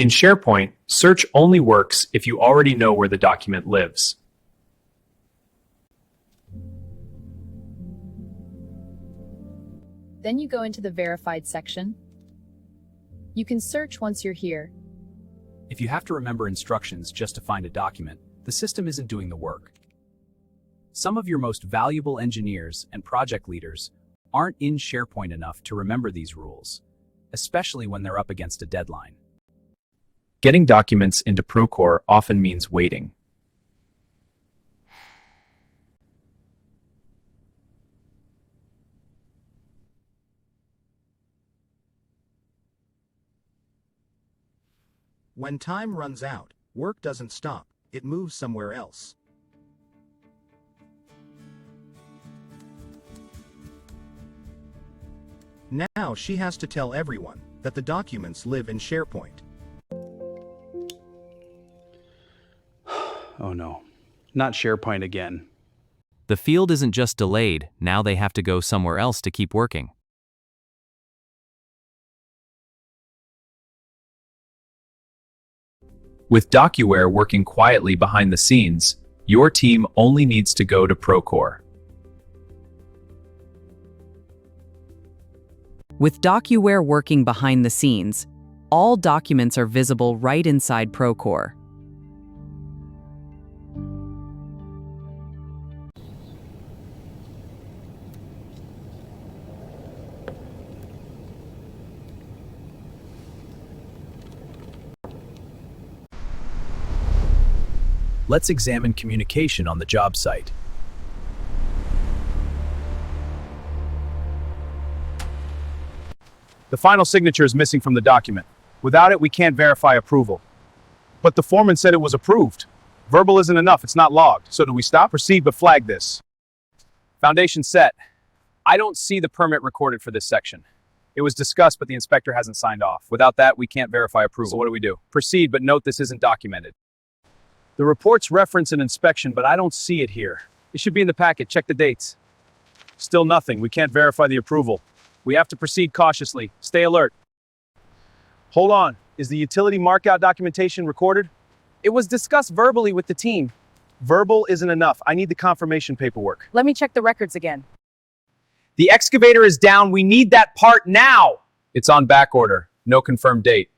In SharePoint, search only works if you already know where the document lives. Then you go into the Verified section. You can search once you're here. If you have to remember instructions just to find a document, the system isn't doing the work. Some of your most valuable engineers and project leaders aren't in SharePoint enough to remember these rules, especially when they're up against a deadline. Getting documents into Procore often means waiting. When time runs out, work doesn't stop, it moves somewhere else. Now she has to tell everyone that the documents live in SharePoint. Oh no, not SharePoint again. The field isn't just delayed, now they have to go somewhere else to keep working. With DocuWare working quietly behind the scenes, your team only needs to go to Procore. With DocuWare working behind the scenes, all documents are visible right inside Procore. Let's examine communication on the job site. The final signature is missing from the document. Without it, we can't verify approval. But the foreman said it was approved. Verbal isn't enough, it's not logged. So do we stop? Proceed, but flag this. Foundation set. I don't see the permit recorded for this section. It was discussed, but the inspector hasn't signed off. Without that, we can't verify approval. So what do we do? Proceed, but note this isn't documented. The reports reference an inspection, but I don't see it here. It should be in the packet. Check the dates. Still nothing. We can't verify the approval. We have to proceed cautiously. Stay alert. Hold on. Is the utility markout documentation recorded? It was discussed verbally with the team. Verbal isn't enough. I need the confirmation paperwork. Let me check the records again. The excavator is down. We need that part now. It's on back order. No confirmed date.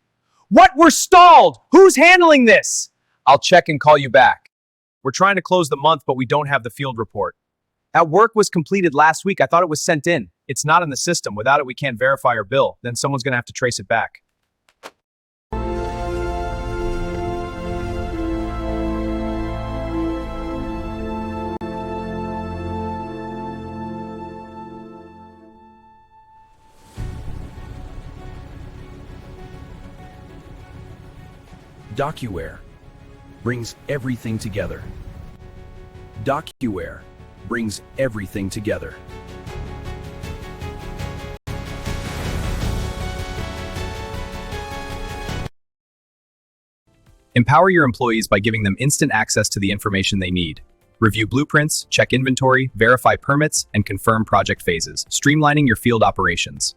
What? We're stalled! Who's handling this? I'll check and call you back. We're trying to close the month, but we don't have the field report. That work was completed last week. I thought it was sent in. It's not in the system. Without it, we can't verify or bill. Then someone's going to have to trace it back. DocuWare brings everything together. DocuWare brings everything together. Empower your employees by giving them instant access to the information they need. Review blueprints, check inventory, verify permits, and confirm project phases, streamlining your field operations.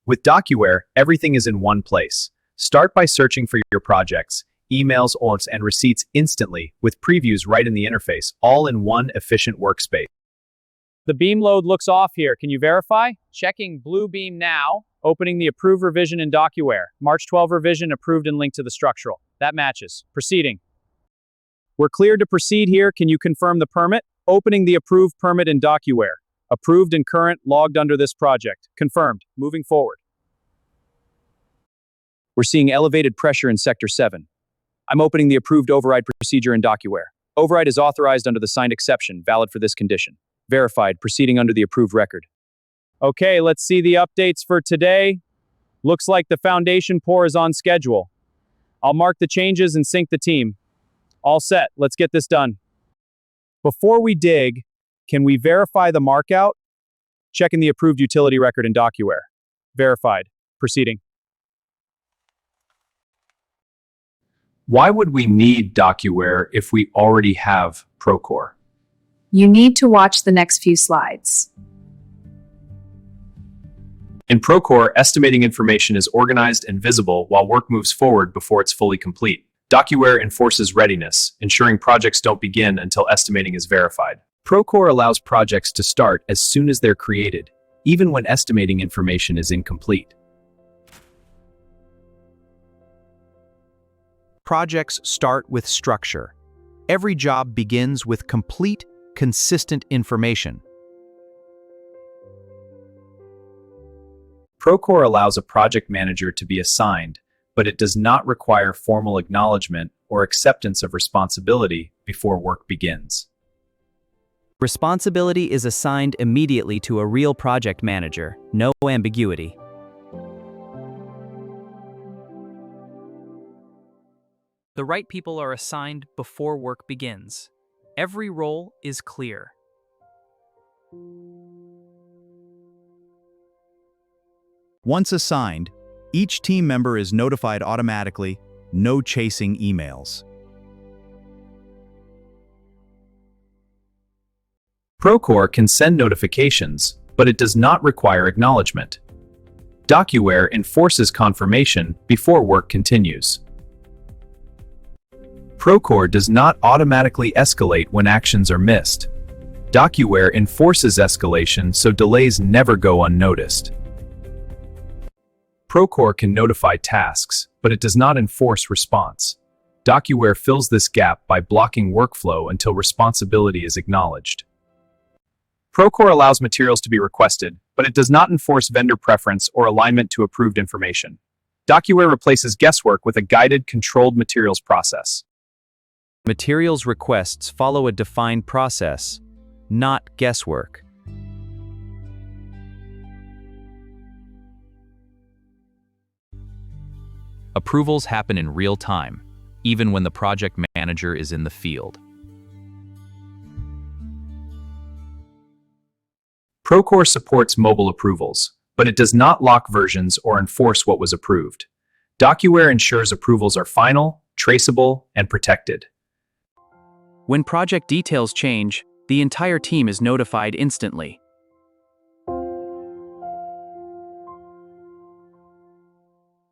With DocuWare, everything is in one place. Start by searching for your projects, emails, alerts, and receipts instantly, with previews right in the interface, all in one efficient workspace. The beam load looks off here. Can you verify? Checking blue beam now. Opening the approved revision in DocuWare. March 12 revision approved and linked to the structural. That matches. Proceeding. We're cleared to proceed here. Can you confirm the permit? Opening the approved permit in DocuWare. Approved and current, logged under this project. Confirmed. Moving forward. We're seeing elevated pressure in Sector 7. I'm opening the approved override procedure in DocuWare. Override is authorized under the signed exception, valid for this condition. Verified, proceeding under the approved record. Okay, let's see the updates for today. Looks like the foundation pour is on schedule. I'll mark the changes and sync the team. All set, let's get this done. Before we dig, can we verify the markout? Checking the approved utility record in DocuWare. Verified, proceeding. Why would we need DocuWare if we already have Procore? You need to watch the next few slides. In Procore, estimating information is organized and visible while work moves forward before it's fully complete. DocuWare enforces readiness, ensuring projects don't begin until estimating is verified. Procore allows projects to start as soon as they're created, even when estimating information is incomplete. Projects start with structure. Every job begins with complete, consistent information. Procore allows a project manager to be assigned, but it does not require formal acknowledgement or acceptance of responsibility before work begins. Responsibility is assigned immediately to a real project manager, no ambiguity. The right people are assigned before work begins. Every role is clear. Once assigned, each team member is notified automatically, no chasing emails. Procore can send notifications, but it does not require acknowledgement. DocuWare enforces confirmation before work continues. Procore does not automatically escalate when actions are missed. DocuWare enforces escalation so delays never go unnoticed. Procore can notify tasks, but it does not enforce response. DocuWare fills this gap by blocking workflow until responsibility is acknowledged. Procore allows materials to be requested, but it does not enforce vendor preference or alignment to approved information. DocuWare replaces guesswork with a guided, controlled materials process. Materials requests follow a defined process, not guesswork. Approvals happen in real time, even when the project manager is in the field. Procore supports mobile approvals, but it does not lock versions or enforce what was approved. DocuWare ensures approvals are final, traceable, and protected. When project details change, the entire team is notified instantly.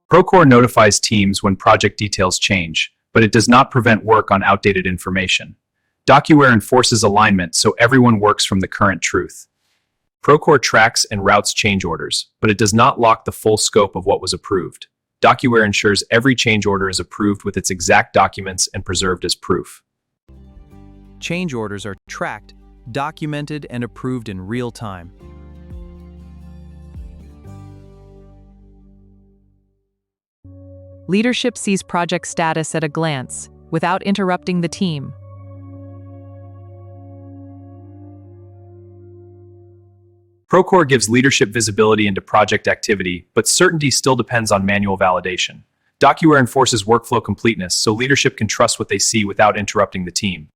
Procore notifies teams when project details change, but it does not prevent work on outdated information. DocuWare enforces alignment so everyone works from the current truth. Procore tracks and routes change orders, but it does not lock the full scope of what was approved. DocuWare ensures every change order is approved with its exact documents and preserved as proof. Change orders are tracked, documented, and approved in real time. Leadership sees project status at a glance, without interrupting the team. Procore gives leadership visibility into project activity, but certainty still depends on manual validation. DocuWare enforces workflow completeness so leadership can trust what they see without interrupting the team.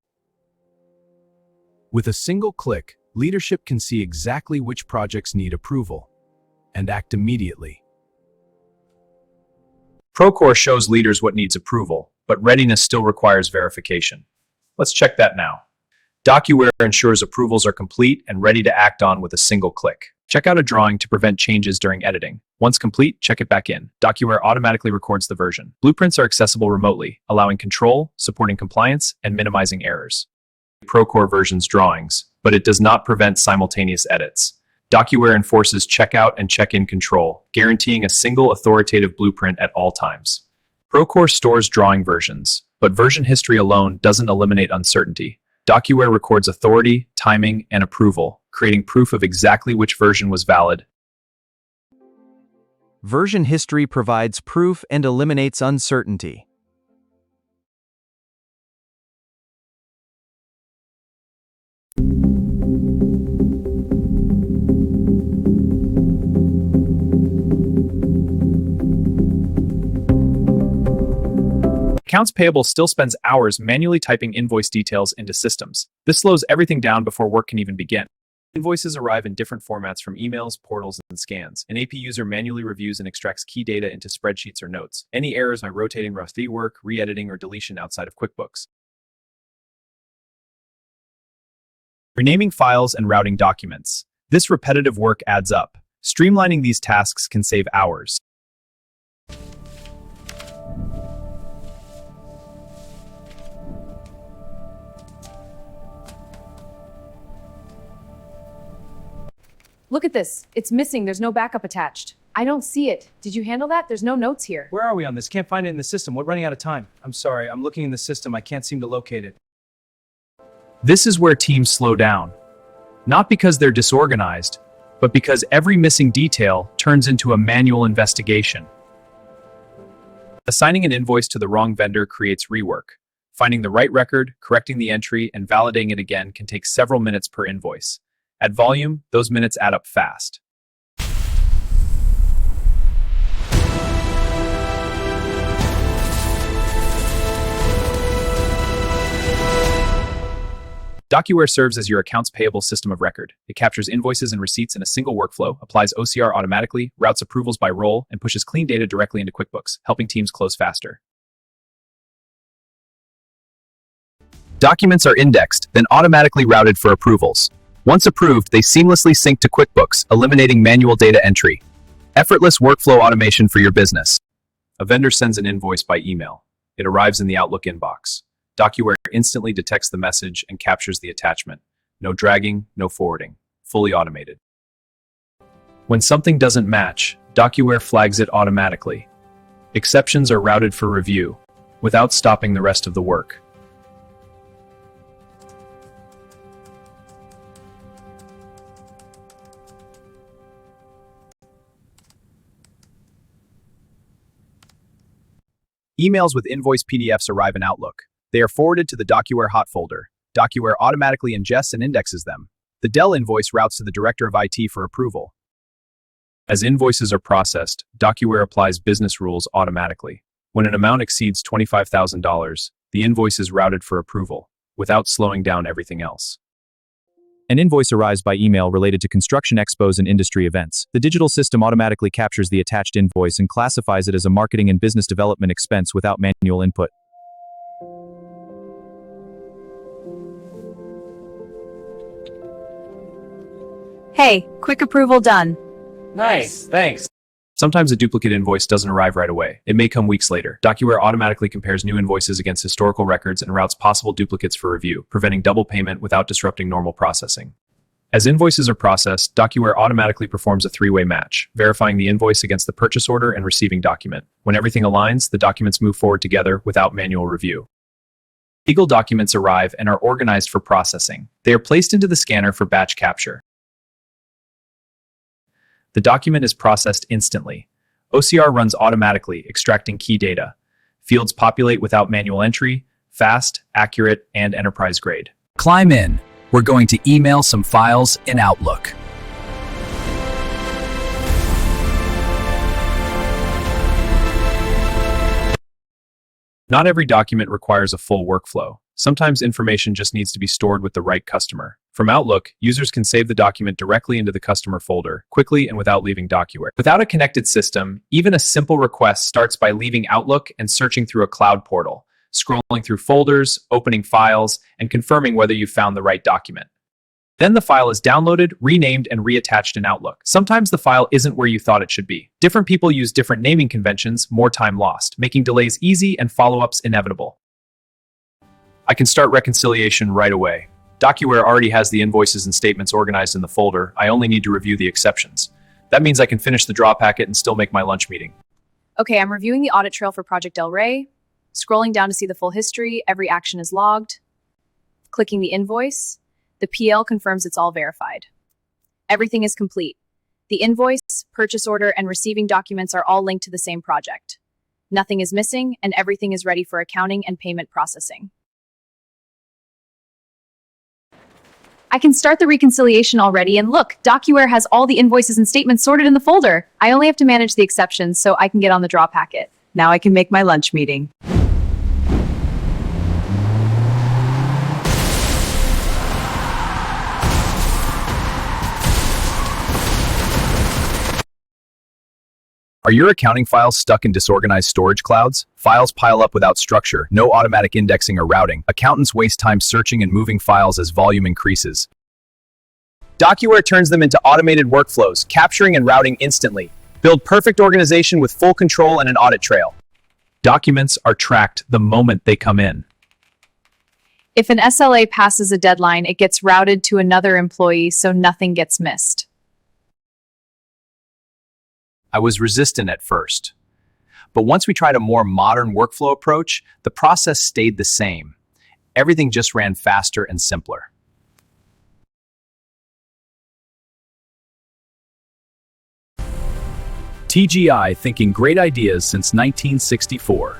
With a single click, leadership can see exactly which projects need approval and act immediately. Procore shows leaders what needs approval, but readiness still requires verification. Let's check that now. DocuWare ensures approvals are complete and ready to act on with a single click. Check out a drawing to prevent changes during editing. Once complete, check it back in. DocuWare automatically records the version. Blueprints are accessible remotely, allowing control, supporting compliance, and minimizing errors. Procore versions drawings, but it does not prevent simultaneous edits. DocuWare enforces checkout and check-in control, guaranteeing a single authoritative blueprint at all times. Procore stores drawing versions, but version history alone doesn't eliminate uncertainty. DocuWare records authority, timing, and approval, creating proof of exactly which version was valid. Version history provides proof and eliminates uncertainty. Accounts Payable still spends hours manually typing invoice details into systems. This slows everything down before work can even begin. Invoices arrive in different formats from emails, portals, and scans. An AP user manually reviews and extracts key data into spreadsheets or notes. Any errors by rotating rough work, re-editing, or deletion outside of QuickBooks. Renaming files and routing documents. This repetitive work adds up. Streamlining these tasks can save hours. Look at this. It's missing. There's no backup attached. I don't see it. Did you handle that? There's no notes here. Where are we on this? Can't find it in the system. We're running out of time. I'm sorry. I'm looking in the system. I can't seem to locate it. This is where teams slow down. Not because they're disorganized, but because every missing detail turns into a manual investigation. Assigning an invoice to the wrong vendor creates rework. Finding the right record, correcting the entry, and validating it again can take several minutes per invoice. At volume, those minutes add up fast. DocuWare serves as your accounts payable system of record. It captures invoices and receipts in a single workflow, applies OCR automatically, routes approvals by role, and pushes clean data directly into QuickBooks, helping teams close faster. Documents are indexed, then automatically routed for approvals. Once approved, they seamlessly sync to QuickBooks, eliminating manual data entry. Effortless workflow automation for your business. A vendor sends an invoice by email. It arrives in the Outlook inbox. DocuWare instantly detects the message and captures the attachment. No dragging, no forwarding. Fully automated. When something doesn't match, DocuWare flags it automatically. Exceptions are routed for review, without stopping the rest of the work. Emails with invoice PDFs arrive in Outlook. They are forwarded to the DocuWare hot folder. DocuWare automatically ingests and indexes them. The Dell invoice routes to the Director of IT for approval. As invoices are processed, DocuWare applies business rules automatically. When an amount exceeds $25,000, the invoice is routed for approval, without slowing down everything else. An invoice arrives by email related to construction expos and industry events. The digital system automatically captures the attached invoice and classifies it as a marketing and business development expense without manual input. Hey, quick approval done. Nice. Thanks. Sometimes a duplicate invoice doesn't arrive right away. It may come weeks later. DocuWare automatically compares new invoices against historical records and routes possible duplicates for review, preventing double payment without disrupting normal processing. As invoices are processed, DocuWare automatically performs a three-way match, verifying the invoice against the purchase order and receiving document. When everything aligns, the documents move forward together without manual review. Legal documents arrive and are organized for processing. They are placed into the scanner for batch capture. The document is processed instantly. OCR runs automatically, extracting key data. Fields populate without manual entry, fast, accurate, and enterprise grade. Climb in. We're going to email some files in Outlook. Not every document requires a full workflow. Sometimes information just needs to be stored with the right customer. From Outlook, users can save the document directly into the customer folder, quickly and without leaving DocuWare. Without a connected system, even a simple request starts by leaving Outlook and searching through a cloud portal, scrolling through folders, opening files, and confirming whether you found the right document. Then the file is downloaded, renamed, and reattached in Outlook. Sometimes the file isn't where you thought it should be. Different people use different naming conventions, more time lost, making delays easy and follow-ups inevitable. I can start reconciliation right away. DocuWare already has the invoices and statements organized in the folder. I only need to review the exceptions. That means I can finish the draw packet and still make my lunch meeting. Okay, I'm reviewing the audit trail for Project Del Rey. Scrolling down to see the full history, every action is logged. Clicking the invoice, the PL confirms it's all verified. Everything is complete. The invoice, purchase order, and receiving documents are all linked to the same project. Nothing is missing, and everything is ready for accounting and payment processing. I can start the reconciliation already, and look, DocuWare has all the invoices and statements sorted in the folder. I only have to manage the exceptions so I can get on the draw packet. Now I can make my lunch meeting. Are your accounting files stuck in disorganized storage clouds? Files pile up without structure, no automatic indexing or routing. Accountants waste time searching and moving files as volume increases. DocuWare turns them into automated workflows, capturing and routing instantly. Build perfect organization with full control and an audit trail. Documents are tracked the moment they come in. If an SLA passes a deadline, it gets routed to another employee so nothing gets missed. I was resistant at first. But once we tried a more modern workflow approach, the process stayed the same. Everything just ran faster and simpler. TGI, thinking great ideas since 1964.